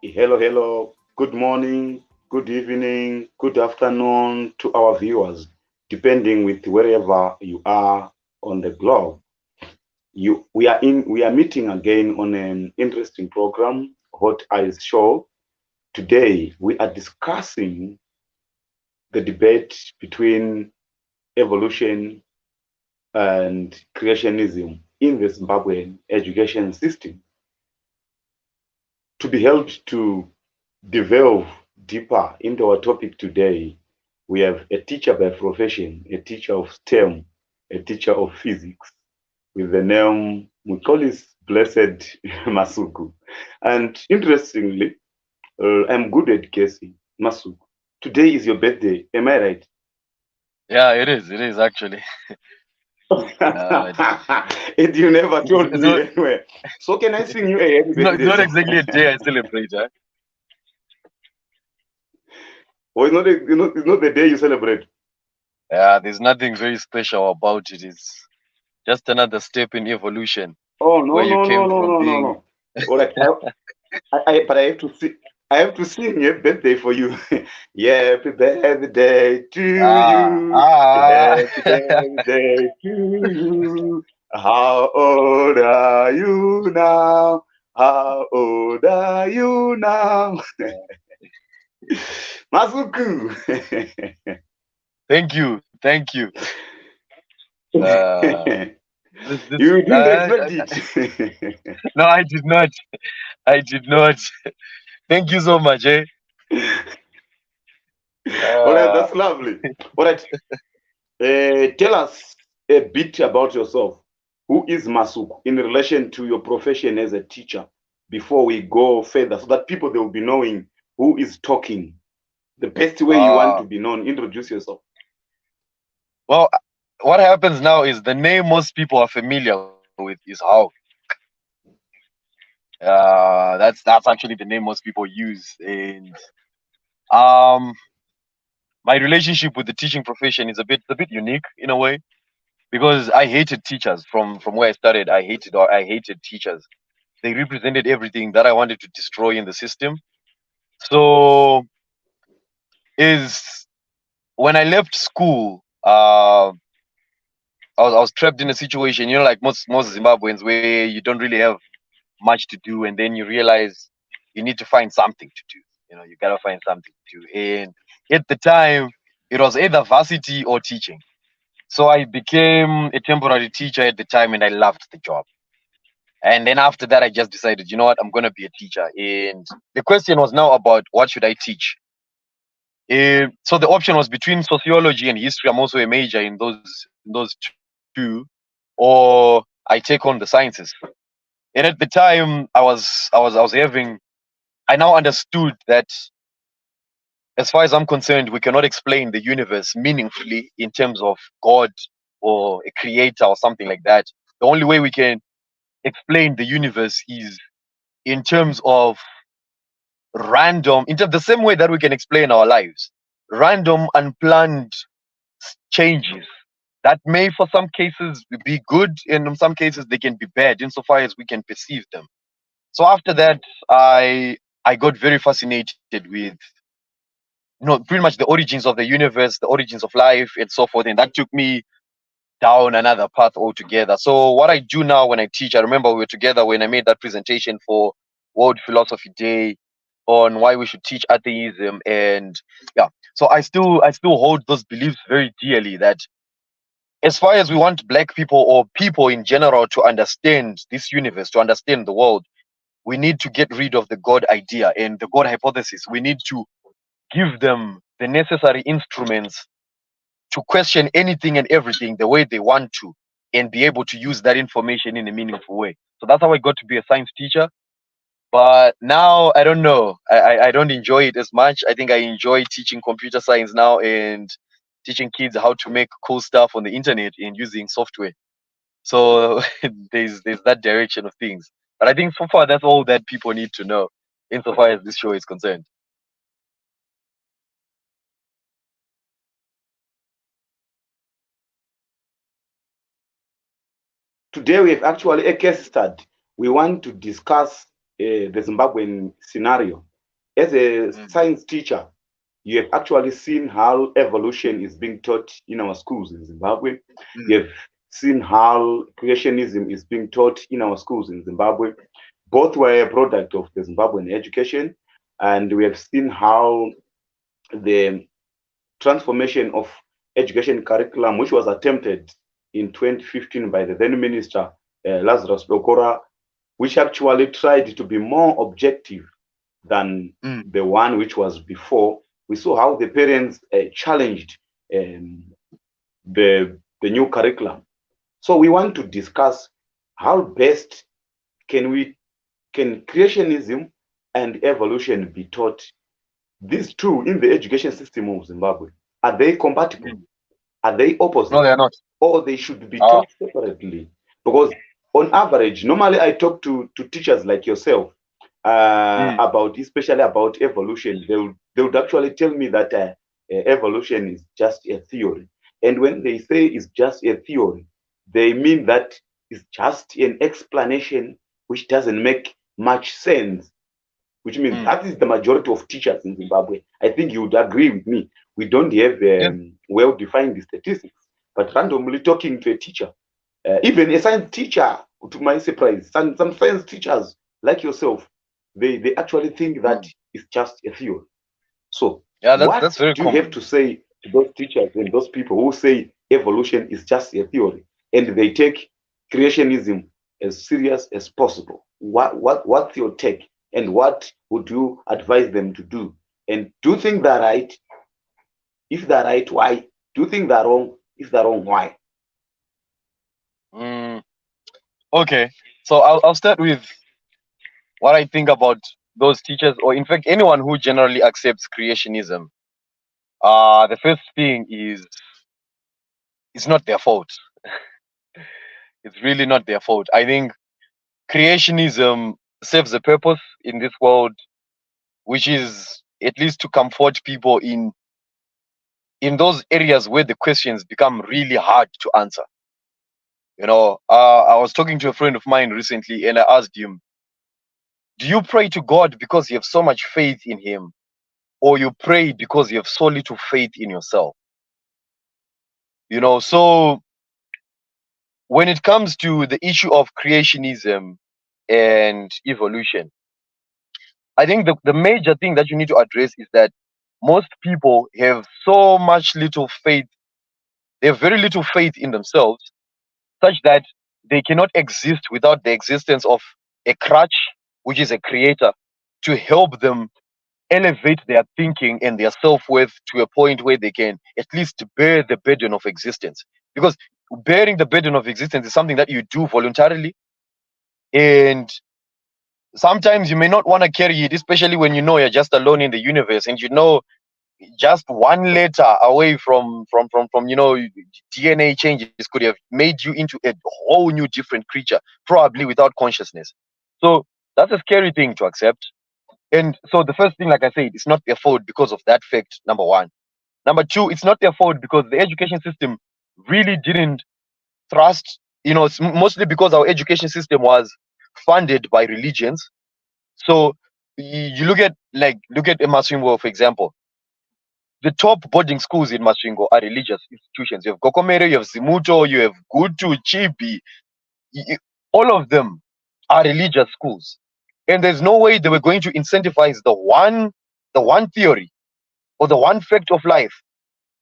Hello, hello. Good morning, good evening, good afternoon to our viewers, depending with wherever you are on the globe. We are meeting again on an interesting program, Hot Eyes Show. Today we are discussing the debate between evolution and creationism in the Zimbabwean education system. To be helped to delve deeper into our topic today, we have a teacher by profession, a teacher of STEM, a teacher of physics, with the name Mxolisi Blessed Masuku. And interestingly, I'm good at guessing. Masuku, today is your birthday. Am I right? Yeah, it is. It is actually. And you never told It's me not, anyway. So can I sing you a happy it's birthday not song? exactly a day I celebrate. Huh? Or it's not the day you celebrate. Yeah, there's nothing very special about it. It's just another step in evolution Oh where no you no no came no from no no being. no. All right, but I have to sing a birthday for you. Yeah, happy birthday to Ah, you. ah. Happy birthday to you. How old are you now? How old are you now? Masuku. Thank you. Thank you. Uh, this, You didn't expect it. no, I did not. I did not. Thank you so much. Eh? All right, Uh, that's lovely. All right, tell us a bit about yourself. Who is Masuku in relation to your profession as a teacher before we go further so that people they will be knowing who is talking? The best way you want uh, to be known, introduce yourself. well, what happens now is the name most people are familiar with is how. That's actually the name most people use, and um, my relationship with the teaching profession is a bit unique in a way because I hated teachers from where I started. I hated teachers. They represented everything that I wanted to destroy in the system. So is when I left school, I was trapped in a situation, like most Zimbabweans, where you don't really have much to do, and then you realize you need to find something to do. You gotta find something to do. And at the time, it was either varsity or teaching. So I became a temporary teacher at the time, and I loved the job. And then after that, I just decided, you know what, I'm gonna be a teacher. And the question was now about what should I teach. So the option was between sociology and history. I'm also a major in those two, or I take on the sciences. And at the time, I now understood that as far as I'm concerned, we cannot explain the universe meaningfully in terms of God or a creator or something like that. The only way we can explain the universe is in terms of the same way that we can explain our lives, random, unplanned changes that may, for some cases, be good, and in some cases, they can be bad, insofar as we can perceive them. So after that, I got very fascinated with pretty much the origins of the universe, the origins of life, and so forth. And that took me down another path altogether. So what I do now when I teach, I remember we were together when I made that presentation for World Philosophy Day on why we should teach atheism, and yeah. So I still hold those beliefs very dearly, that as far as we want black people or people in general to understand this universe, to understand the world, we need to get rid of the God idea and the God hypothesis. We need to give them the necessary instruments to question anything and everything the way they want to, and be able to use that information in a meaningful way. So that's how I got to be a science teacher. But now I don't know. I don't enjoy it as much. I think I enjoy teaching computer science now and teaching kids how to make cool stuff on the internet and using software. So there's that direction of things. But I think so far that's all that people need to know insofar as this show is concerned. Today we have actually a case study. We want to discuss the Zimbabwean scenario. As a science teacher, you have actually seen how evolution is being taught in our schools in Zimbabwe. You have seen how creationism is being taught in our schools in Zimbabwe. Both were a product of the Zimbabwean education, and we have seen how the transformation of education curriculum, which was attempted in 2015 by the then minister Lazarus Bokora, which actually tried to be more objective than the one which was before. We saw how the parents challenged the new curriculum. So we want to discuss how best can creationism and evolution be taught. These two in the education system of Zimbabwe, are they compatible? Are they opposite? No, they are not. Or they should be taught separately? Because on average, normally I talk to teachers like yourself about, especially about evolution. They would actually tell me that evolution is just a theory. And when they say it's just a theory, they mean that it's just an explanation which doesn't make much sense, which means that is the majority of teachers in Zimbabwe. I think you would agree with me. We don't have well-defined statistics, but randomly talking to a teacher, even a science teacher, to my surprise, some science teachers like yourself, they actually think that it's just a theory. So that's very do you common. have to say to those teachers and those people who say evolution is just a theory and they take creationism as serious as possible? What's your take, and what would you advise them to do? And do you think they're right? If they're right, why? Do you think they're wrong? If they're wrong, why? Okay, so I'll start with what I think about those teachers, or in fact anyone who generally accepts creationism. The first thing is, it's not their fault. It's really not their fault. I think creationism serves a purpose in this world, which is at least to comfort people in those areas where the questions become really hard to answer. I was talking to a friend of mine recently, and I asked him, do you pray to God because you have so much faith in him, or you pray because you have so little faith in yourself? So when it comes to the issue of creationism and evolution, I think the major thing that you need to address is that most people have so much little faith. They have very little faith in themselves, such that they cannot exist without the existence of a crutch, which is a creator, to help them elevate their thinking and their self-worth to a point where they can at least bear the burden of existence. Because bearing the burden of existence is something that you do voluntarily, and sometimes you may not want to carry it, especially when you know you're just alone in the universe, and just one letter away from DNA changes could have made you into a whole new different creature, probably without consciousness. So that's a scary thing to accept. And so the first thing, like I said, it's not their fault because of that fact, number one. Number two, it's not their fault because the education system really didn't trust, it's mostly because our education system was funded by religions. So you look at Emerson, for example. the top boarding schools in Masvingo are religious institutions. You have Gokomere, you have Zimuto, you have Gutu, Chibi. All of them are religious schools, and there's no way they were going to incentivize the one theory or the one fact of life,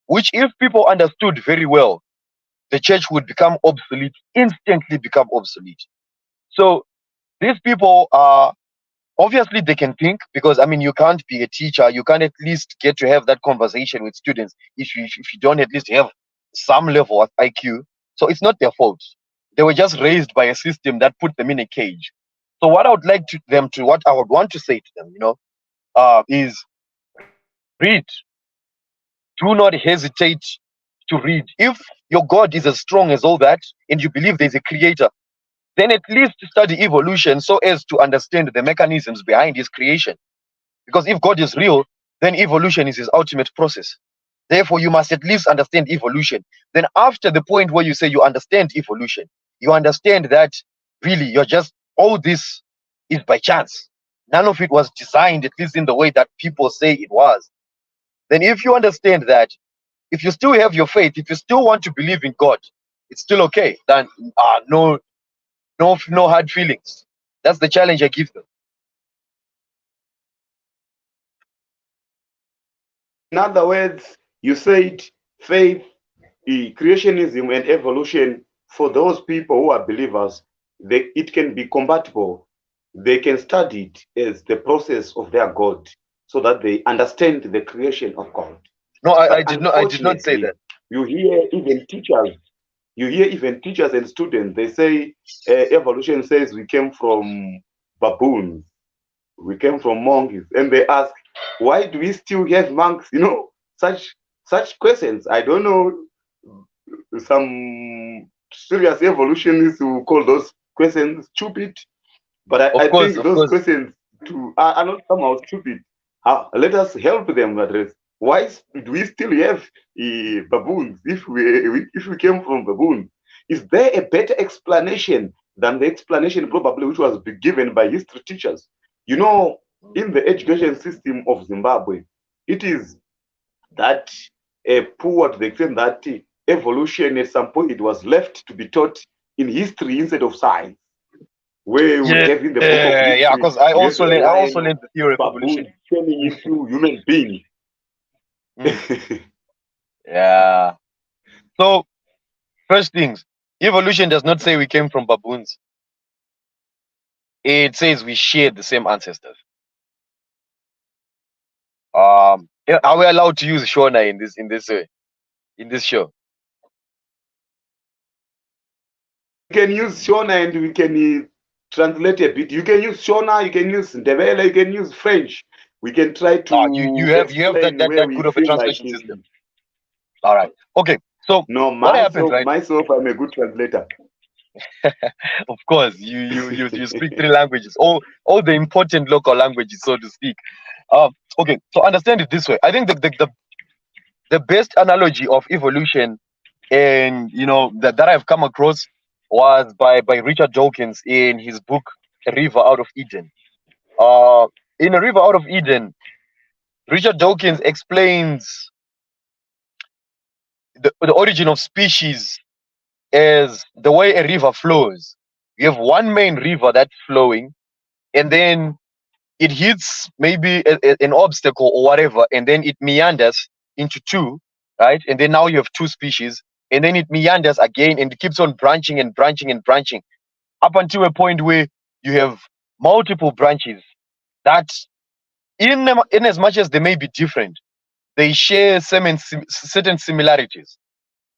which if people understood very well, the church would become obsolete, instantly become obsolete. So these people are obviously they can think, because I mean you can't be a teacher, you can't at least get to have that conversation with students if you don't at least have some level of IQ. So it's not their fault. They were just raised by a system that put them in a cage. So what I would like to them to what I would want to say to them, is read. Do not hesitate to read. If your God is as strong as all that and you believe there's a creator, then at least study evolution so as to understand the mechanisms behind his creation. Because if God is real, then evolution is his ultimate process. Therefore, you must at least understand evolution. Then, after the point where you say you understand evolution, you understand that really you're just, all this is by chance. None of it was designed, at least in the way that people say it was. Then, if you understand that, if you still have your faith, if you still want to believe in God, it's still okay. Then, no hard feelings. That's the challenge I give them. In other words, you said faith, creationism, and evolution, for those people who are believers, it can be compatible. They can study it as the process of their God so that they understand the creation of God. No, But I did not say unfortunately, that. you hear even teachers, and students, they say evolution says we came from baboons, we came from monkeys, and they ask, why do we still have monks? Such questions. I don't know, some serious evolutionists who call those questions stupid, but I think Of those course. questions are not somehow stupid. Let us help them address, why do we still have baboons if we came from baboons? Is there a better explanation than the explanation probably which was given by history teachers? In the education system of Zimbabwe, it is that poor to the extent that evolution at some point it was left to be taught in history instead of science, where you would Yeah, have in the book of yeah, history, because I you have also a learned, line of the theory of evolution. baboons turning into human beings. Mm, yeah. So first things, evolution does not say we came from baboons. It says we share the same ancestors. Yeah, are we allowed to use Shona in this show? We can use Shona and we can translate a bit. You can use Shona, you can use Ndebele, you can use French. We can try Ah, to you have explain where that we good of a feel like. translation system. All right. Okay. So No, what happens, right? myself, I'm a good translator. Of course, you speak three languages, all the important local languages, so to speak. Okay. So understand it this way. I think the best analogy of evolution, and that I've come across, was by Richard Dawkins in his book A River Out of Eden. Uh, in A River Out of Eden, Richard Dawkins explains the origin of species as the way a river flows. You have one main river that's flowing, and then it hits maybe an obstacle or whatever, and then it meanders into two, right? And then now you have two species, and then it meanders again and it keeps on branching and branching and branching up until a point where you have multiple branches that, in as much as they may be different, they share certain similarities.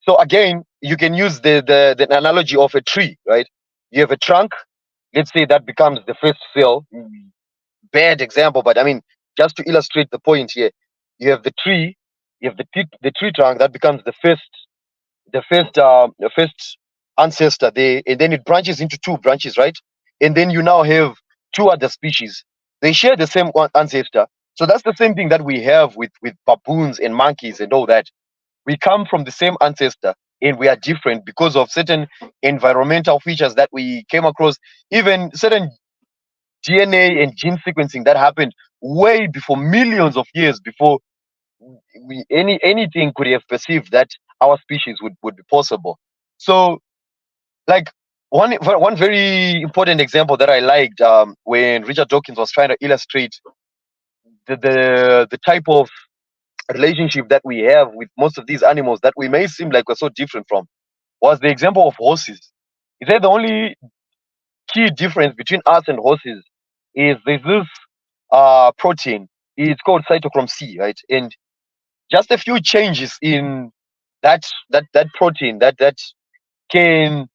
So again, you can use the analogy of a tree, right? You have a trunk. Let's say that becomes the first cell. Bad example, but I mean, just to illustrate the point here, you have the tree, you have the tree trunk that becomes the first ancestor there, and then it branches into two branches, right? And then you now have two other species. They share the same one ancestor. So that's the same thing that we have with baboons and monkeys and all that. We come from the same ancestor, and we are different because of certain environmental features that we came across, even certain DNA and gene sequencing that happened way before, millions of years before anything could have perceived that our species would be possible. So, like, one very important example that I liked, when Richard Dawkins was trying to illustrate the type of relationship that we have with most of these animals that we may seem like we're so different from, was the example of horses. He said the only key difference between us and horses is there's this protein. It's called cytochrome C, right? And just a few changes in that protein that can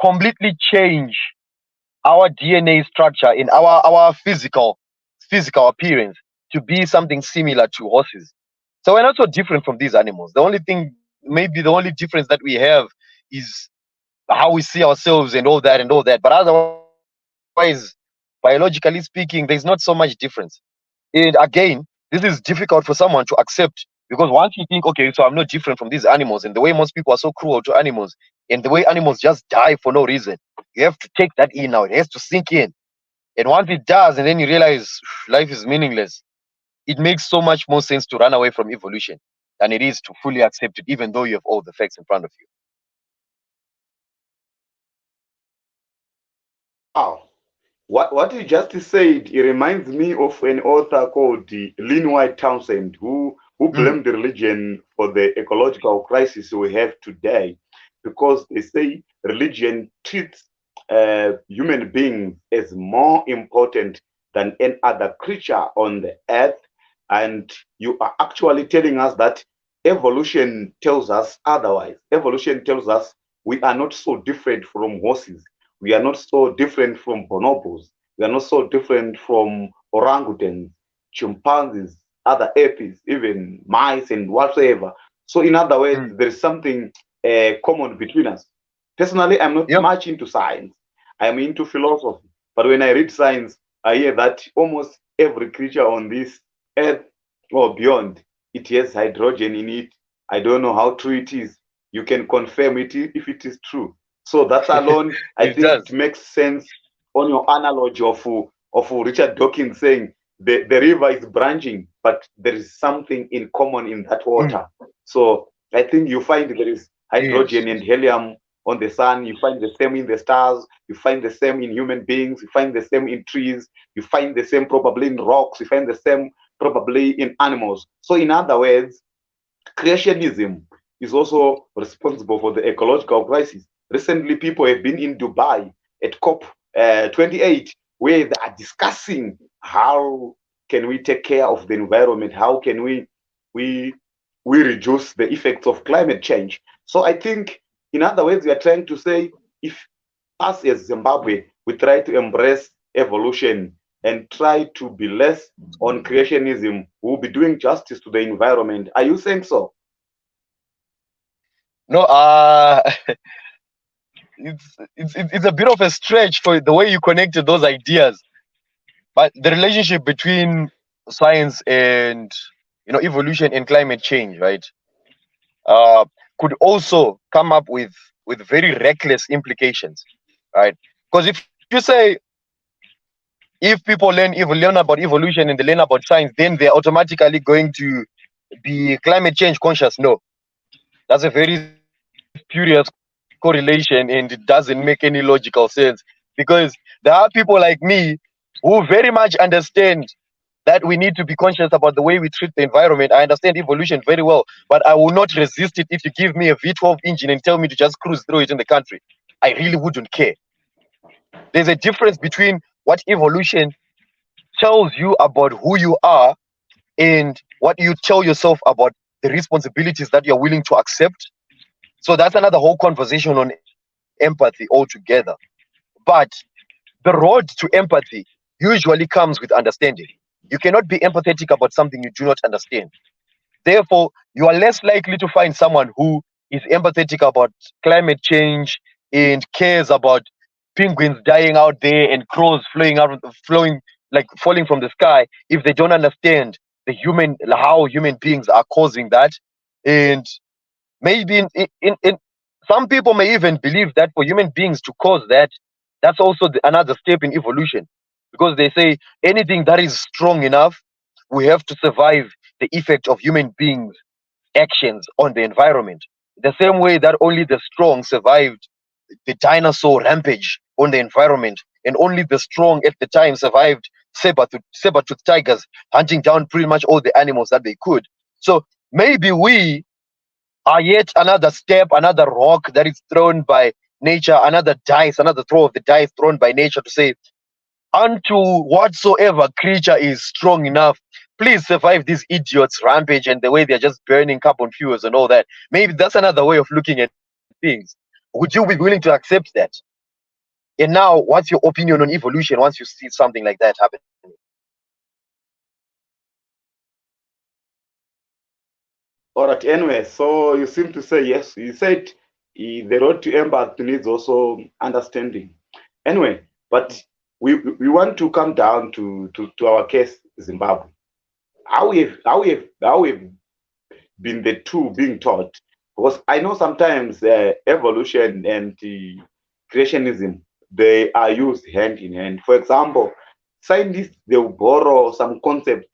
completely change our DNA structure in our physical appearance to be something similar to horses. So we're not so different from these animals. The only thing, maybe the only difference that we have is how we see ourselves and all that and all that. But otherwise, biologically speaking, there's not so much difference. And again, this is difficult for someone to accept, because once you think, okay, so I'm not different from these animals, and the way most people are so cruel to animals, and the way animals just die for no reason, you have to take that in now. It has to sink in. And once it does, and then you realize life is meaningless, it makes so much more sense to run away from evolution than it is to fully accept it, even though you have all the facts in front of you. Wow. What you just said, it reminds me of an author called Lynn White Townsend, who blamed Mm, religion for the ecological crisis we have today, because they say religion treats human beings as more important than any other creature on the earth. And you are actually telling us that evolution tells us otherwise. Evolution tells us we are not so different from horses. We are not so different from bonobos. We are not so different from orangutans, chimpanzees, other apes, even mice and whatever. So, in other words, mm. there is something common between us. Personally, I'm not Yep. much into science. I'm into philosophy. But when I read science, I hear that almost every creature on this earth or beyond, it has hydrogen in it. I don't know how true it is. You can confirm it if it is true. So that alone, I It think it does. makes sense on your analogy of Richard Dawkins saying the river is branching, but there is something in common in that Mm. water. So I think you find there is Yes. hydrogen and helium on the sun. You find the same in the stars. You find the same in human beings. You find the same in trees. You find the same probably in rocks. You find the same probably in animals. So in other words, creationism is also responsible for the ecological crisis. Recently, people have been in Dubai at COP 28, where they are discussing how can we take care of the environment, how can we we reduce the effects of climate change. So I think, in other words, we are trying to say if us as Zimbabwe we try to embrace evolution and try to be less on creationism, we'll be doing justice to the environment. Are you saying so? No, it's a bit of a stretch for the way you connected those ideas, but the relationship between science and, evolution and climate change, right, uh, could also come up with very reckless implications, right? Because if you say, if people learn about evolution and they learn about science, then they're automatically going to be climate change conscious. No, that's a very spurious correlation, and it doesn't make any logical sense, because there are people like me who very much understand that we need to be conscious about the way we treat the environment. I understand evolution very well, but I will not resist it if you give me a V12 engine and tell me to just cruise through it in the country. I really wouldn't care. There's a difference between what evolution tells you about who you are and what you tell yourself about the responsibilities that you're willing to accept. So that's another whole conversation on empathy altogether. But the road to empathy usually comes with understanding. You cannot be empathetic about something you do not understand. Therefore, you are less likely to find someone who is empathetic about climate change and cares about penguins dying out there and crows flowing, like falling from the sky, if they don't understand how human beings are causing that. And maybe in some people may even believe that for human beings to cause that, that's also another step in evolution, because they say anything that is strong enough we have to survive, the effect of human beings' actions on the environment. The same way that only the strong survived the dinosaur rampage on the environment, and only the strong at the time survived saber-tooth tigers hunting down pretty much all the animals that they could. So maybe we are yet another step, another rock that is thrown by nature, another dice, another throw of the dice thrown by nature to say, unto whatsoever creature is strong enough, please survive these idiots' rampage and the way they're just burning carbon fuels and all that. Maybe that's another way of looking at things. Would you be willing to accept that? And now, what's your opinion on evolution once you see something like that happening? All right. Anyway, so you seem to say yes. You said the road to empathy needs also understanding. Anyway, but we want to come down to our case, Zimbabwe. How we've been the two being taught, because I know sometimes evolution and creationism, they are used hand in hand. For example, scientists, they will borrow some concepts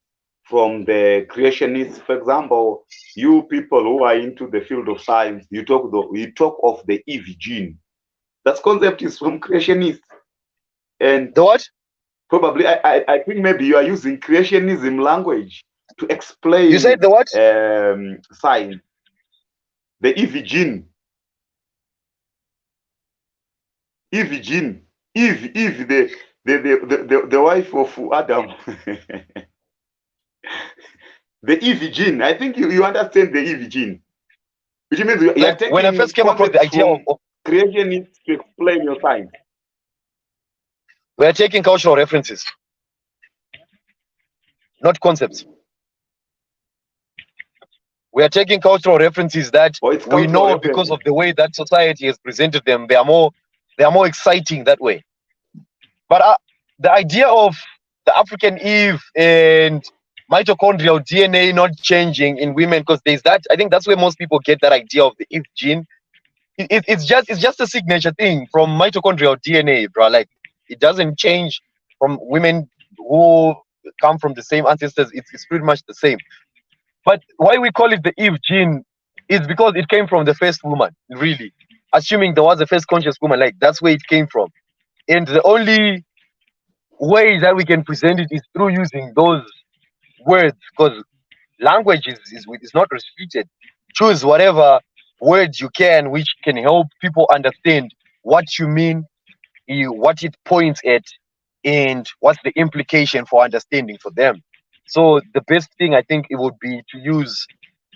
from the creationists. For example, you people who are into the field of science, you talk of the Eve gene. That concept is from creationists. And The what? probably I think maybe you are using creationism language to You said explain the what? science. The Eve gene. Eve gene. Eve, the wife of Adam. The Eve gene. I think you understand the Eve gene, which means you are Like when I taking first came across the concepts idea from of creationists to explain your science. we are taking cultural references, not concepts. We are taking cultural references that Or it's we cultural know because references. of the way that society has presented them. They are more exciting that way. But the idea of the African Eve and mitochondrial DNA not changing in women, because there's that. I think that's where most people get that idea of the Eve gene. It's just a signature thing from mitochondrial DNA, bro. Like it doesn't change from women who come from the same ancestors. It's pretty much the same. But why we call it the Eve gene is because it came from the first woman, really. Assuming there was a first conscious woman, like that's where it came from. And the only way that we can present it is through using those words, because language is not restricted. Choose whatever words you can, which can help people understand what you mean, what it points at, and what's the implication for understanding for them. So the best thing I think it would be to use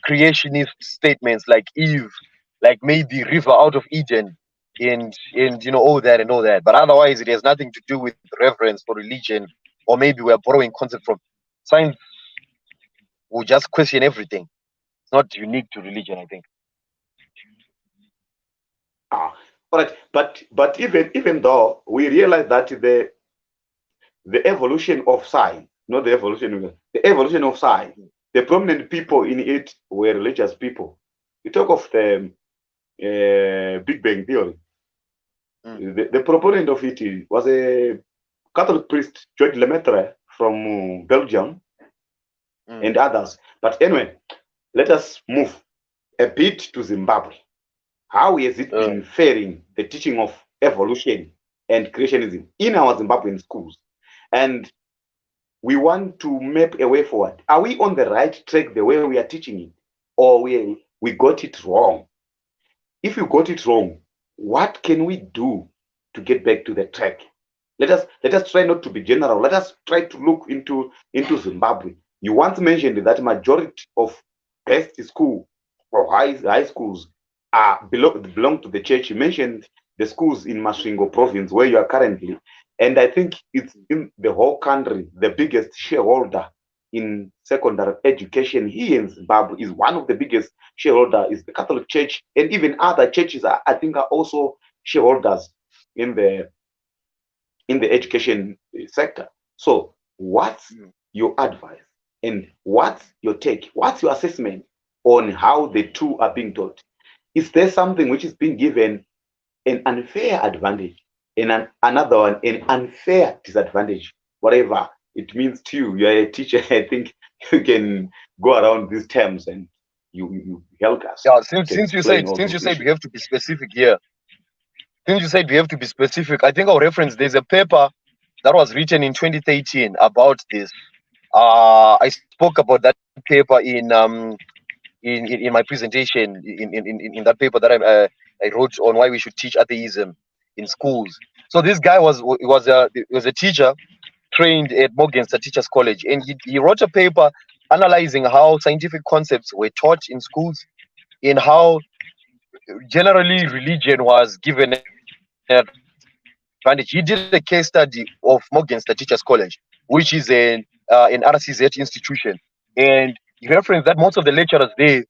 creationist statements like Eve, like maybe river out of Eden, and all that and all that. But otherwise, it has nothing to do with reverence for religion, or maybe we are borrowing concepts from science. Will just question everything. It's not unique to religion, I think. Ah, all right. But even though we realize that the evolution of science, not the evolution of science, the prominent people in it were religious people. You talk of the Big Bang Theory. The proponent of it was a Catholic priest, George Lemaitre from Belgium, and others. But anyway, let us move a bit to Zimbabwe. How has it been faring, the teaching of evolution and creationism in our Zimbabwean schools? And we want to map a way forward. Are we on the right track the way we are teaching it? Or we got it wrong? If you got it wrong, what can we do to get back to the track? Let us try not to be general. Let us try to look into Zimbabwe. You once mentioned that majority of best school or high schools belong to the church. You mentioned the schools in Masvingo province where you are currently, and I think it's in the whole country the biggest shareholder in secondary education here in Zimbabwe is one of the biggest shareholder is the Catholic Church, and even other churches I think are also shareholders in the education sector. So what's your advice and what's your take? What's your assessment on how the two are being taught? Is there something which is being given an unfair advantage and another one an unfair disadvantage? Whatever it means to you, you're a teacher. I think you can go around these terms and you help us Yeah, to since you explain said all since you those said we issues. have to be specific here, since you said we have to be specific, I think I'll reference there's a paper that was written in 2013 about this. I spoke about that paper in my presentation in that paper that I wrote on why we should teach atheism in schools. So this guy was a teacher trained at Morgenstern Teachers College, and he wrote a paper analyzing how scientific concepts were taught in schools and how generally religion was given an advantage. He did a case study of Morgenstern Teachers College, which is an RCZ institution, and he referenced that most of the lecturers there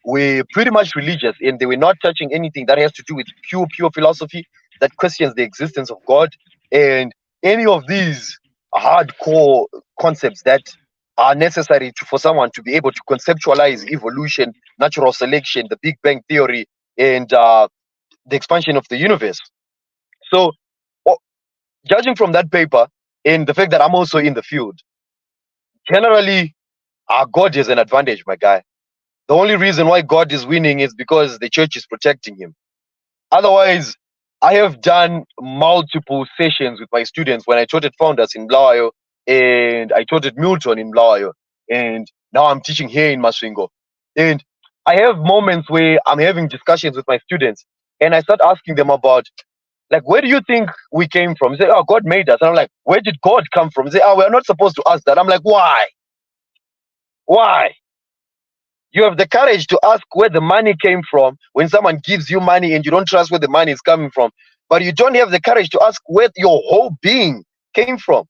were pretty much religious, and they were not touching anything that has to do with pure philosophy that questions the existence of God and any of these hardcore concepts that are necessary for someone to be able to conceptualize evolution, natural selection, the Big Bang theory, and the expansion of the universe. So, o- judging from that paper and the fact that I'm also in the field, generally, God is an advantage, my guy. The only reason why God is winning is because the church is protecting him. Otherwise, I have done multiple sessions with my students when I taught at Founders in Blawayo and I taught at Milton in Blawayo, and now I'm teaching here in Masvingo. And I have moments where I'm having discussions with my students and I start asking them about, like, where do you think we came from? They say, oh, God made us. And I'm like, where did God come from? They say, oh, we're not supposed to ask that. I'm like, why? Why? You have the courage to ask where the money came from when someone gives you money and you don't trust where the money is coming from. But you don't have the courage to ask where your whole being came from.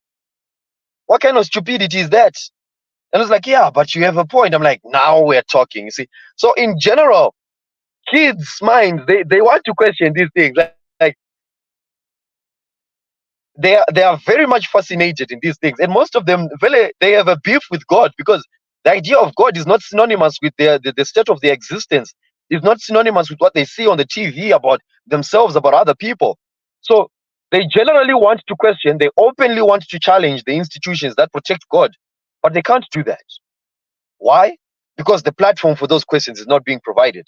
What kind of stupidity is that? And it's like, yeah, but you have a point. I'm like, now we're talking. You see? So in general, kids' minds, they want to question these things. Like they are very much fascinated in these things. And most of them really they have a beef with God because the idea of God is not synonymous with the state of their existence. It's not synonymous with what they see on the TV about themselves, about other people. So they generally want to question, they openly want to challenge the institutions that protect God, but they can't do that. Why? Because the platform for those questions is not being provided.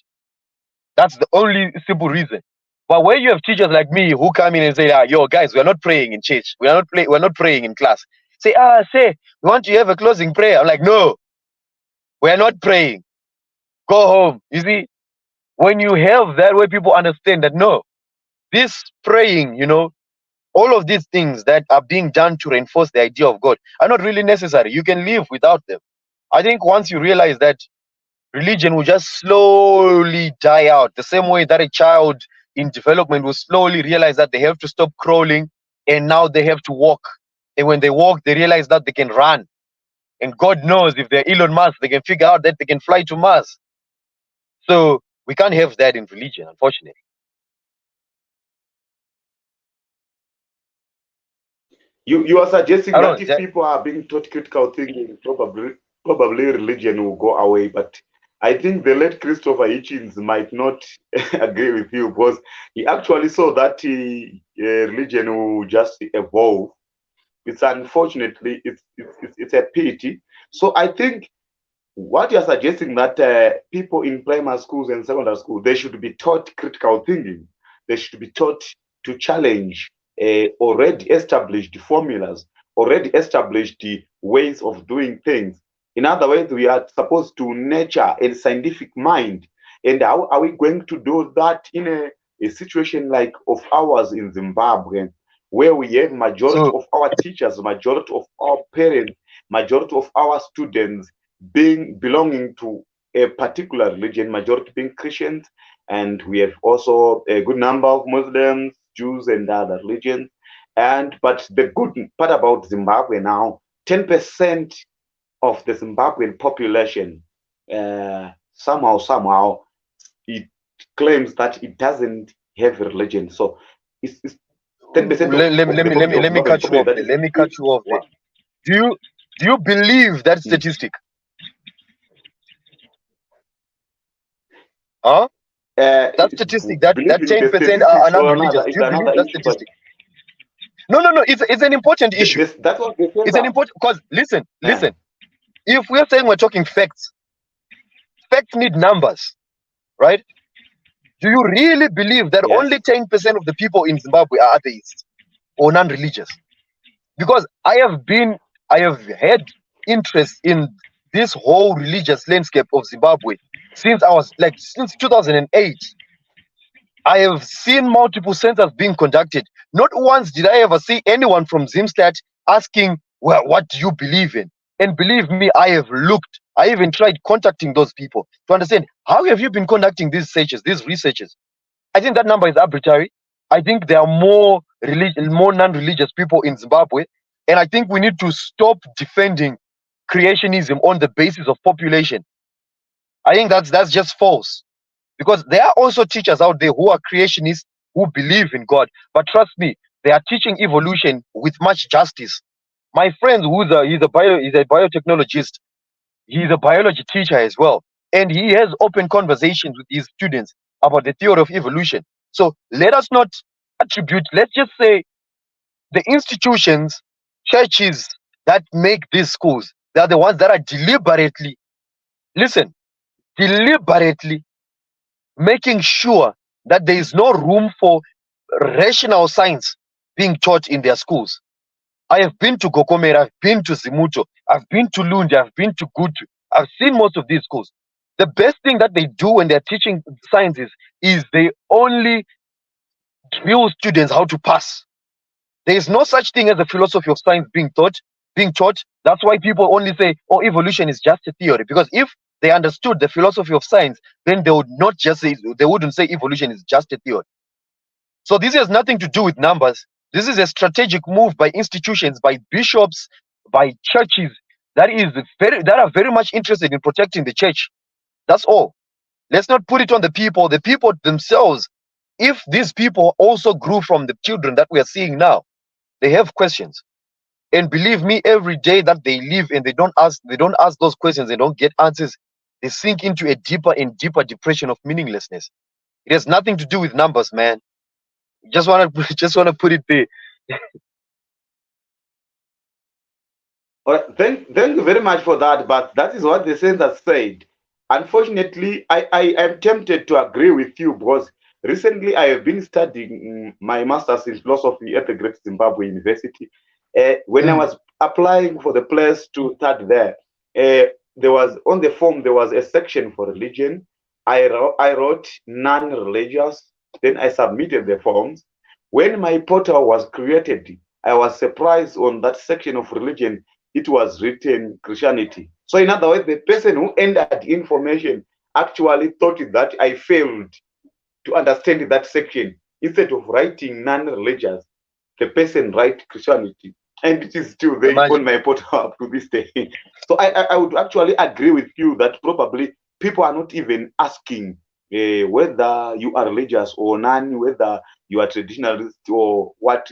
That's the only simple reason. But when you have teachers like me who come in and say, yo, guys, we're not praying in church. We're not praying in class. Say, we want to have a closing prayer. I'm like, no, we're not praying. Go home. You see, when you have that where people understand that no, this praying, all of these things that are being done to reinforce the idea of God are not really necessary. You can live without them. I think once you realize that religion will just slowly die out, the same way that a child in development will slowly realize that they have to stop crawling and now they have to walk. And when they walk, they realize that they can run. And God knows if they're Elon Musk, they can figure out that they can fly to Mars. So we can't have that in religion, unfortunately. You are suggesting I don't that know. if people are being taught critical thinking, probably religion will go away. But I think the late Christopher Hitchens might not agree with you because he actually saw that religion will just evolve. It's unfortunately it's a pity. So I think what you're suggesting that people in primary schools and secondary school they should be taught critical thinking. They should be taught to challenge already established formulas, already established ways of doing things. In other words, we are supposed to nurture a scientific mind. And how are we going to do that in a situation like of ours in Zimbabwe, where we have majority So of our teachers, majority of our parents, majority of our students being belonging to a particular religion, majority being Christians, and we have also a good number of Muslims, Jews, and other religions. And but the good part about Zimbabwe now, 10% of the Zimbabwean population somehow it claims that it doesn't have a religion. So it's 10% of the let me Zimbabwean cut you population off that there. is Let me cut you off there. what? Do you believe that Hmm. statistic? Huh? That statistic, that Believing the 10% are statistics not or religious. another Do is you believe another that issue, but statistic? No. It's an important issue. that's what they say It's an that. important because listen. if we're saying we're talking facts, facts need numbers, right? Do you really believe that Yes. only 10% of the people in Zimbabwe are atheists or non-religious? Because I have had interest in this whole religious landscape of Zimbabwe since I was like since 2008. I have seen multiple centers being conducted. Not once did I ever see anyone from Zimstat asking, well, what do you believe in? And believe me, I have looked. I even tried contacting those people to understand how have you been conducting these searches, these researches. I think that number is arbitrary. I think there are more non-religious people in Zimbabwe, and I think we need to stop defending creationism on the basis of population. I think that's just false, because there are also teachers out there who are creationists who believe in God. But trust me, they are teaching evolution with much justice. My friend, he's a biotechnologist. He's a biology teacher as well, and he has open conversations with his students about the theory of evolution. So let us not attribute. Let's just say the institutions, churches that make these schools, they are the ones that are listen, deliberately making sure that there is no room for rational science being taught in their schools. I have been to Gokomera, I've been to Zimuto, I've been to Lund, I've been to Gutu. I've seen most of these schools. The best thing that they do when they're teaching sciences is they only drill students how to pass. There is no such thing as a philosophy of science being taught. That's why people only say, oh, evolution is just a theory. Because if they understood the philosophy of science, then they would not just say, they wouldn't say evolution is just a theory. So this has nothing to do with numbers. This is a strategic move by institutions, by bishops, by churches that are very much interested in protecting the church. That's all. Let's not put it on the people. The people themselves, if these people also grew from the children that we are seeing now, they have questions. And believe me, every day that they live and they don't ask those questions, they don't get answers, they sink into a deeper and deeper depression of meaninglessness. It has nothing to do with numbers, man. Just wanna just wanna put it there. All right. Thank you very much for that. But that is what the census said. Unfortunately, I am tempted to agree with you because recently I have been studying my master's in philosophy at the Great Zimbabwe University. When I Mm, was applying for the place to start there, there was on the form there was a section for religion. I wrote non-religious. Then I submitted the forms. When my portal was created, I was surprised on that section of religion it was written Christianity. So, in other words, the person who entered information actually thought that I failed to understand that section. Instead of writing non-religious, the person write Christianity, and it is still there on imagine. my portal up to this day. So, I would actually agree with you that probably people are not even asking whether you are religious or none, whether you are traditionalist or what.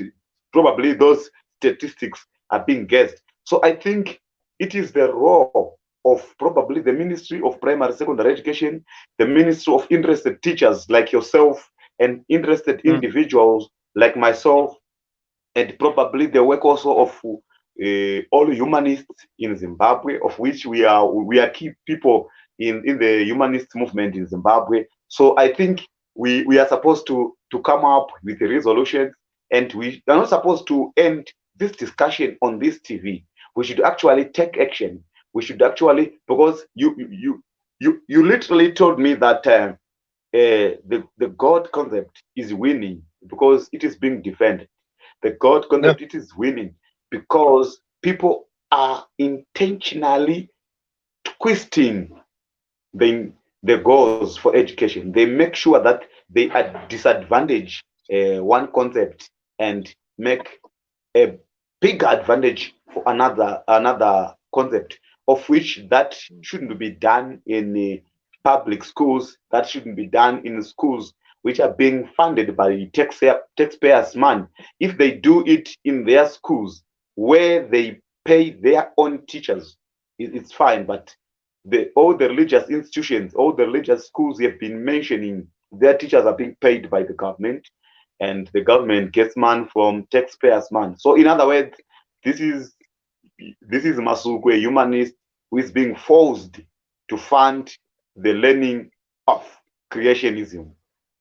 Probably those statistics are being guessed. So I think it is the role of probably the Ministry of Primary Secondary Education, the Ministry of interested teachers like yourself, and interested Mm, individuals like myself, and probably the work also of all humanists in Zimbabwe, of which we are key people in the humanist movement in Zimbabwe. So I think we are supposed to come up with a resolution, and we are not supposed to end this discussion on this TV. We should actually take action. We should actually, because you literally told me that the God concept is winning because it is being defended. The God yeah. concept it is winning because people are intentionally twisting the the goals for education. They make sure that they disadvantage one concept and make a big advantage for another concept, of which that shouldn't be done in public schools, that shouldn't be done in schools which are being funded by taxpayers money. If they do it in their schools where they pay their own teachers, it's fine. But all the religious institutions, all the religious schools you have been mentioning, their teachers are being paid by the government, and the government gets money from taxpayers' money. So, in other words, this is this is Masuku, a humanist. who is being forced to fund the learning of creationism.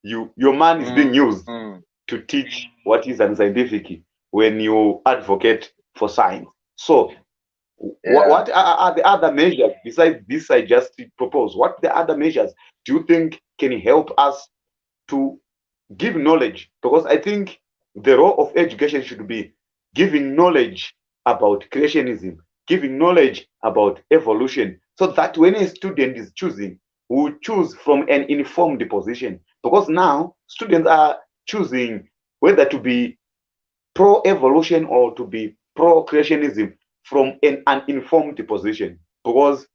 Your man is being used to teach what is unscientific when you advocate for science. So, what are the other measures besides this I just proposed? What the other measures do you think can help us to give knowledge? Because I think the role of education should be giving knowledge about creationism, giving knowledge about evolution, so that when a student is choosing, will choose from an informed position. Because now students are choosing whether to be pro evolution or to be pro creationism from an uninformed position. Because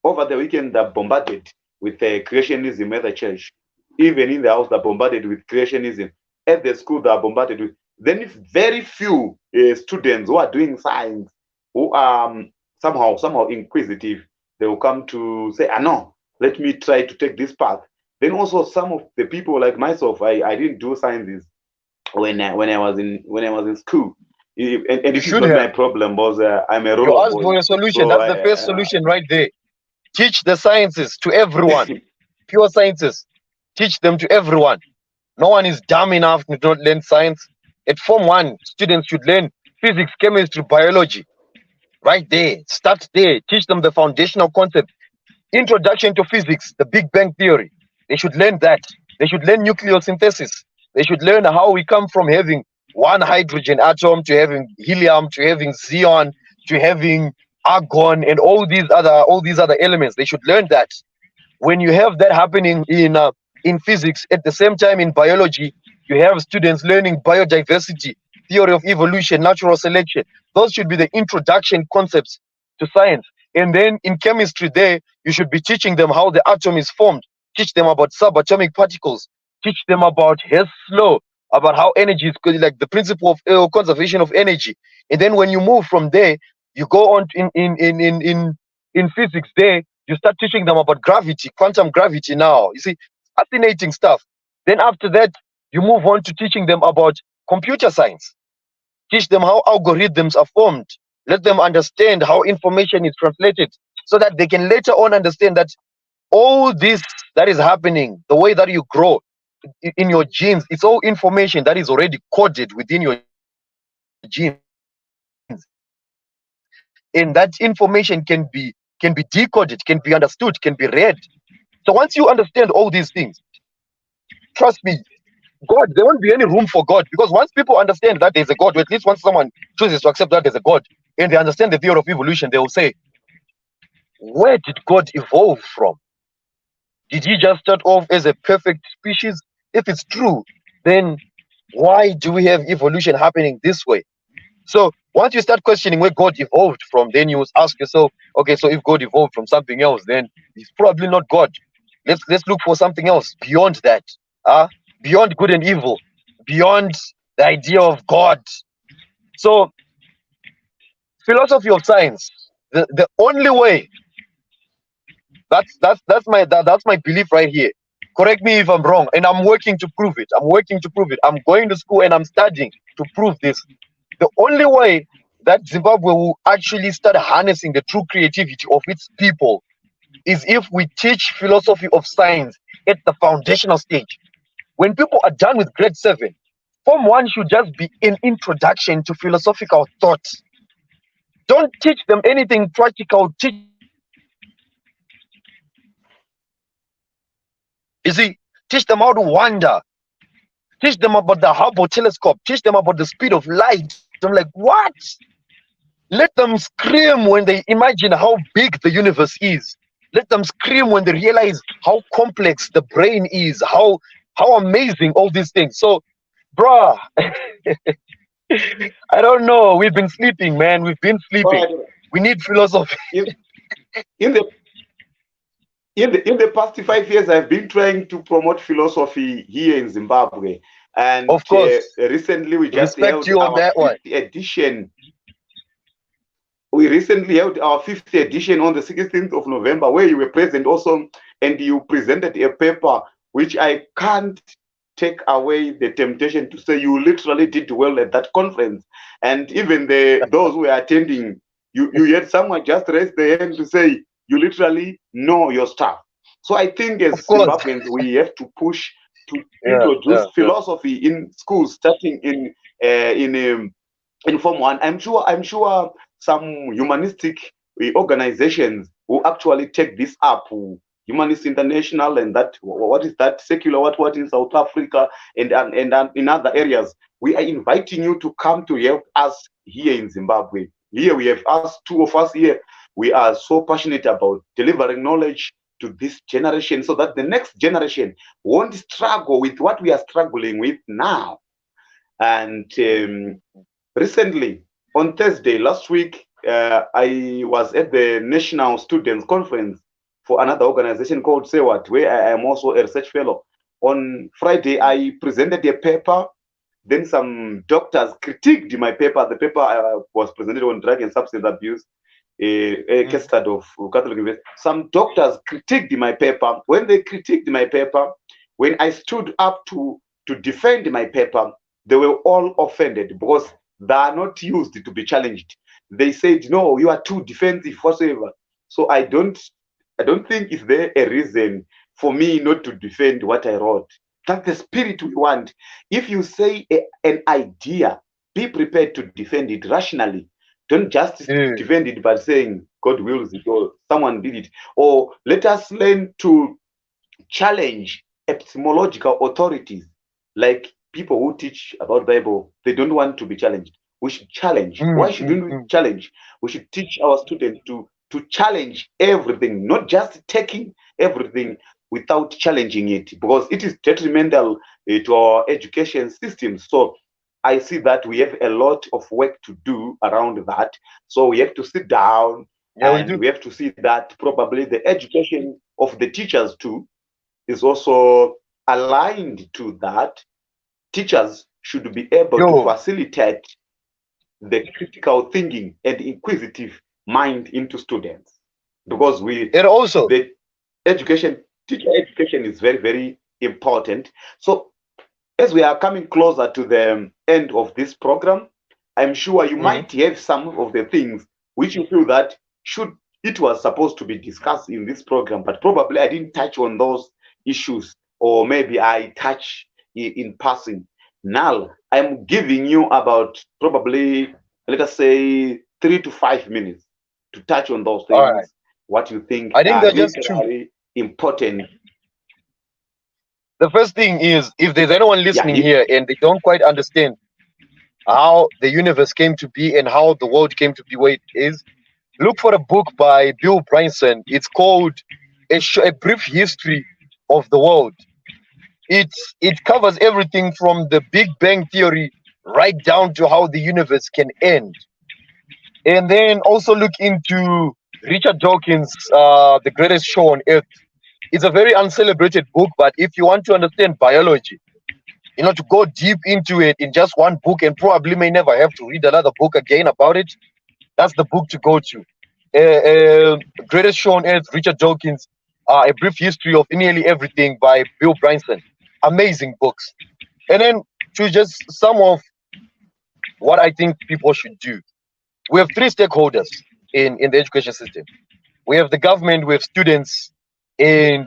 over the weekend, they're bombarded with creationism at the church. Even in the house, they're bombarded with creationism. At the school, they're bombarded with. Then, if very few students who are doing science, who are somehow inquisitive, they will come to say, no, let me try to take this path. Then also some of the people like myself, I didn't do sciences when I was in school. And You this is should not my have. problem, because I'm a You rural asked for boy. a solution. So That's the first solution right there. Teach the sciences to everyone. Pure sciences. Teach them to everyone. No one is dumb enough to not learn science. At Form 1, students should learn physics, chemistry, biology. Right there. Start there. Teach them the foundational concept. Introduction to physics, the Big Bang Theory. They should learn that. They should learn nucleosynthesis. They should learn how we come from having one hydrogen atom to having helium to having xenon to having argon and all these other elements. They should learn that. When you have that happening in physics, at the same time in biology, you have students learning biodiversity, theory of evolution, natural selection. Those should be the introduction concepts to science. And then in chemistry, there you should be teaching them how the atom is formed. Teach them about subatomic particles. Teach them about Hess law, about how energy is like the principle of conservation of energy. And then when you move from there, you go on in physics. There you start teaching them about gravity, quantum gravity. Now you see, fascinating stuff. Then after that, you move on to teaching them about computer science. Teach them how algorithms are formed. Let them understand how information is translated so that they can later on understand that all this that is happening, the way that you grow in your genes, it's all information that is already coded within your genes. And that information can be decoded, can be understood, can be read. So once you understand all these things, trust me, God, there won't be any room for God, because once people understand that there's a God, or at least once someone chooses to accept that there's a God and they understand the theory of evolution, they will say, where did God evolve from? Did he just start off as a perfect species? If it's true, then why do we have evolution happening this way? So once you start questioning where God evolved from, then you ask yourself, okay, so if God evolved from something else, then he's probably not God. Let's look for something else beyond that. Beyond good and evil, beyond the idea of God. So philosophy of science, the only way, that's my belief right here. Correct me if I'm wrong, and I'm working to prove it. I'm going to school and I'm studying to prove this. The only way that Zimbabwe will actually start harnessing the true creativity of its people is if we teach philosophy of science at the foundational stage. When people are done with grade 7, Form 1 should just be an introduction to philosophical thought. Don't teach them anything practical. Teach them how to wonder. You see, teach them how to wonder. Teach them about the Hubble telescope. Teach them about the speed of light. I'm like, what? Let them scream when they imagine how big the universe is. Let them scream when they realize how complex the brain is, how amazing all these things. So, bruh, I don't know. We've been sleeping, man. We've been all sleeping. right, We need philosophy. in the in the past 5 years, I've been trying to promote philosophy here in Zimbabwe, and Of course, recently we just respect held you on our that one. fifth edition. We recently held our fifth edition on the 16th of November, where you were present also, and you presented a paper which I can't take away the temptation to say you literally did well at that conference, and even those who were attending you had someone just raise their hand to say you literally know your stuff. So I think Of as course. Zimbabweans we have to push to Yeah, introduce yeah, yeah. philosophy in schools, starting in Form 1. I'm sure some humanistic organizations will actually take this up. Humanist International and that, what is that, secular, what in South Africa and in other areas. We are inviting you to come to help us here in Zimbabwe. Here we have us, two of us here. We are so passionate about delivering knowledge to this generation so that the next generation won't struggle with what we are struggling with now. And recently, on Thursday last week, I was at the National Students Conference for another organization called SEWAT, where I am also a research fellow. On Friday, I presented a paper. Then some doctors critiqued my paper. The paper was presented on drug and substance abuse, a case study of Catholic University. Some doctors critiqued my paper. When they critiqued my paper, when I stood up to defend my paper, they were all offended because they are not used to be challenged. They said, "No, you are too defensive, whatsoever." So I don't think is there a reason for me not to defend what I wrote. That's the spirit we want. If you say an idea, be prepared to defend it rationally. Don't just Mm. defend it by saying God wills it or someone did it. Or let us learn to challenge epistemological authorities, like people who teach about Bible. They don't want to be challenged. We should challenge. Why Mm, mm, shouldn't we mm. challenge? We should teach our students to challenge everything, not just taking everything without challenging it, because it is detrimental to our education system. So I see that we have a lot of work to do around that. So we have to sit down Yeah, we and do. we have to see that probably the education of the teachers too is also aligned to that. Teachers should be able to Yo, facilitate the critical thinking and inquisitive mind into students, because and also, the teacher education is very, very important. So as we are coming closer to the end of this program, I'm sure you mm, might have some of the things which you feel that should it was supposed to be discussed in this program, but probably I didn't touch on those issues, or maybe I touch in passing. Now I'm giving you about probably, let us say, 3 to 5 minutes to touch on those all right. things, what you think I think are there's just two. literally important. The first thing is, if there's anyone Yeah, listening here and they don't quite understand how the universe came to be and how the world came to be where it is, look for a book by Bill Bryson. It's called a Brief History of the World. It covers everything from the Big Bang Theory right down to how the universe can end. And then also look into Richard Dawkins' The Greatest Show on Earth. It's a very uncelebrated book, but if you want to understand biology, to go deep into it in just one book and probably may never have to read another book again about it, that's the book to go to. Greatest Show on Earth, Richard Dawkins, A Brief History of Nearly Everything by Bill Bryson. Amazing books. And then to just some of what I think people should do. We have three stakeholders in the education system. We have the government, we have students, and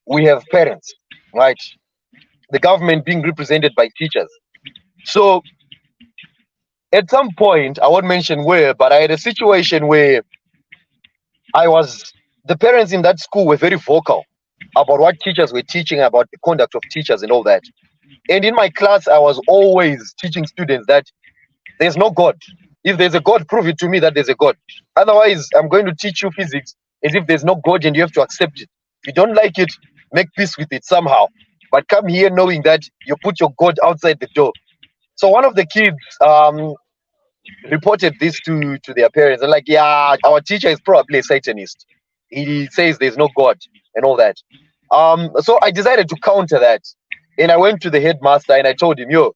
we have parents, right? The government being represented by teachers. So at some point, I won't mention where, but I had a situation where I was the parents in that school were very vocal about what teachers were teaching about the conduct of teachers and all that. And in my class, I was always teaching students that there's no God. If there's a God, prove it to me that there's a God. Otherwise, I'm going to teach you physics as if there's no God and you have to accept it. If you don't like it, make peace with it somehow. But come here knowing that you put your God outside the door. So one of the kids reported this to their parents. And like, yeah, our teacher is probably a Satanist. He says there's no God and all that. So I decided to counter that. And I went to the headmaster and I told him, yo,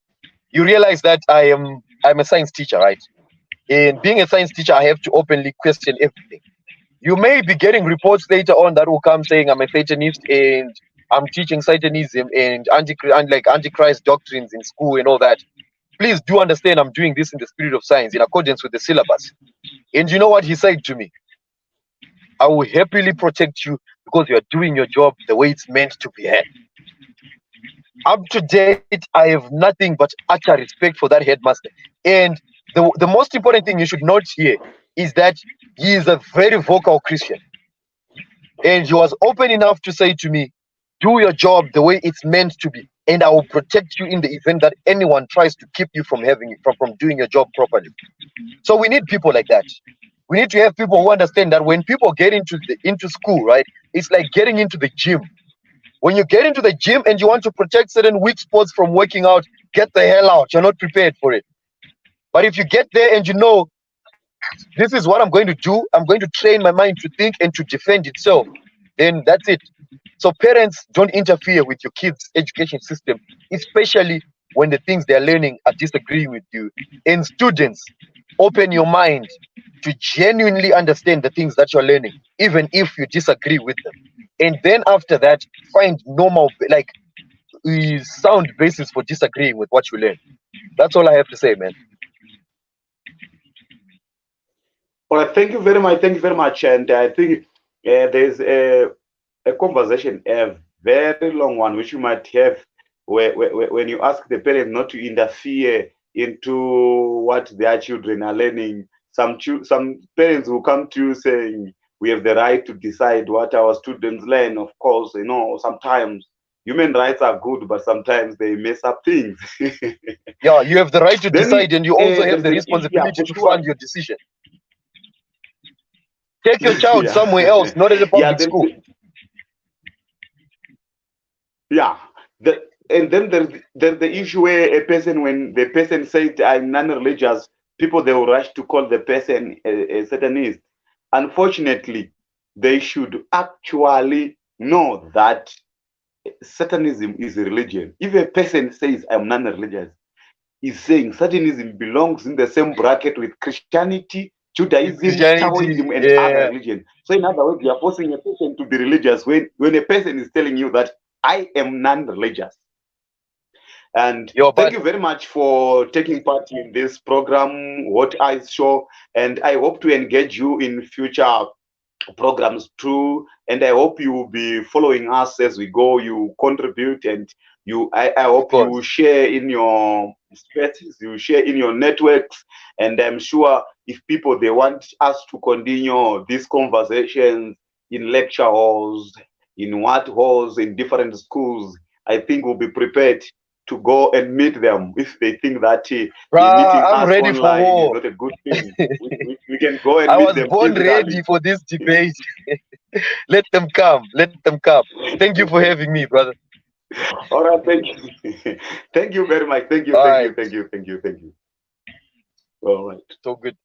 you realize that I'm a science teacher, right? In being a science teacher, I have to openly question everything. You may be getting reports later on that will come saying I'm a Satanist and I'm teaching Satanism and like antichrist doctrines in school and all that. please do understand I'm doing this in the spirit of science in accordance with the syllabus. And you know what he said to me? I will happily protect you because you are doing your job the way it's meant to be had. Up to date, I have nothing but utter respect for that headmaster. And the most important thing you should note here is that he is a very vocal Christian. And he was open enough to say to me, do your job the way it's meant to be. And I will protect you in the event that anyone tries to keep you from from doing your job properly. So we need people like that. We need to have people who understand that when people get into school, right, it's like getting into the gym. When you get into the gym and you want to protect certain weak spots from working out, get the hell out. You're not prepared for it. But if you get there and you know this is what I'm going to do, I'm going to train my mind to think and to defend itself, then that's it. So parents, don't interfere with your kids' education system, especially when the things they're learning are disagreeing with you. And students, open your mind to genuinely understand the things that you're learning, even if you disagree with them. And then after that, find normal, like sound basis for disagreeing with what you learn. That's all I have to say, man. All right, thank you very much. Thank you very much. And I think there's a conversation, a very long one, which you might have when you ask the parent not to interfere into what their children are learning. Some parents will come to you saying, we have the right to decide what our students learn. Of course, sometimes human rights are good, but sometimes they mess up things. Yeah, you have the right to Then decide, and you also have there's the an issue, yeah, responsibility for to sure. fund your decision. Take your child somewhere else, Yeah, not at a yeah. public school. Yeah, and then there's the issue where a person, when the person said I'm non-religious, people they will rush to call the person a Satanist. Unfortunately, they should actually know that Satanism is a religion. If a person says I'm non-religious, he's saying Satanism belongs in the same bracket with Christianity, With Judaism, Christianity, Taoism, and other yeah. religions. So, in other words, you are forcing a person to be religious when a person is telling you that I am non-religious. And Yo, thank but you very much for taking part in this program, What Eyes Show. And I hope to engage you in future programs too. And I hope you will be following us as we go. You contribute, and I of hope you course, share in your spaces, you share in your networks. And I'm sure if people they want us to continue these conversations in lecture halls, in what halls, in different schools, I think we'll be prepared to go and meet them. If they think that bruh, meeting I'm us ready for online is war. not a good thing, we can go and I meet was them born physically. ready for this debate. Let them come. Let them come. Thank you for having me, brother. All right, thank you. Thank you very much. Thank you, All thank right, you, thank you, thank you, thank you. All right. so good.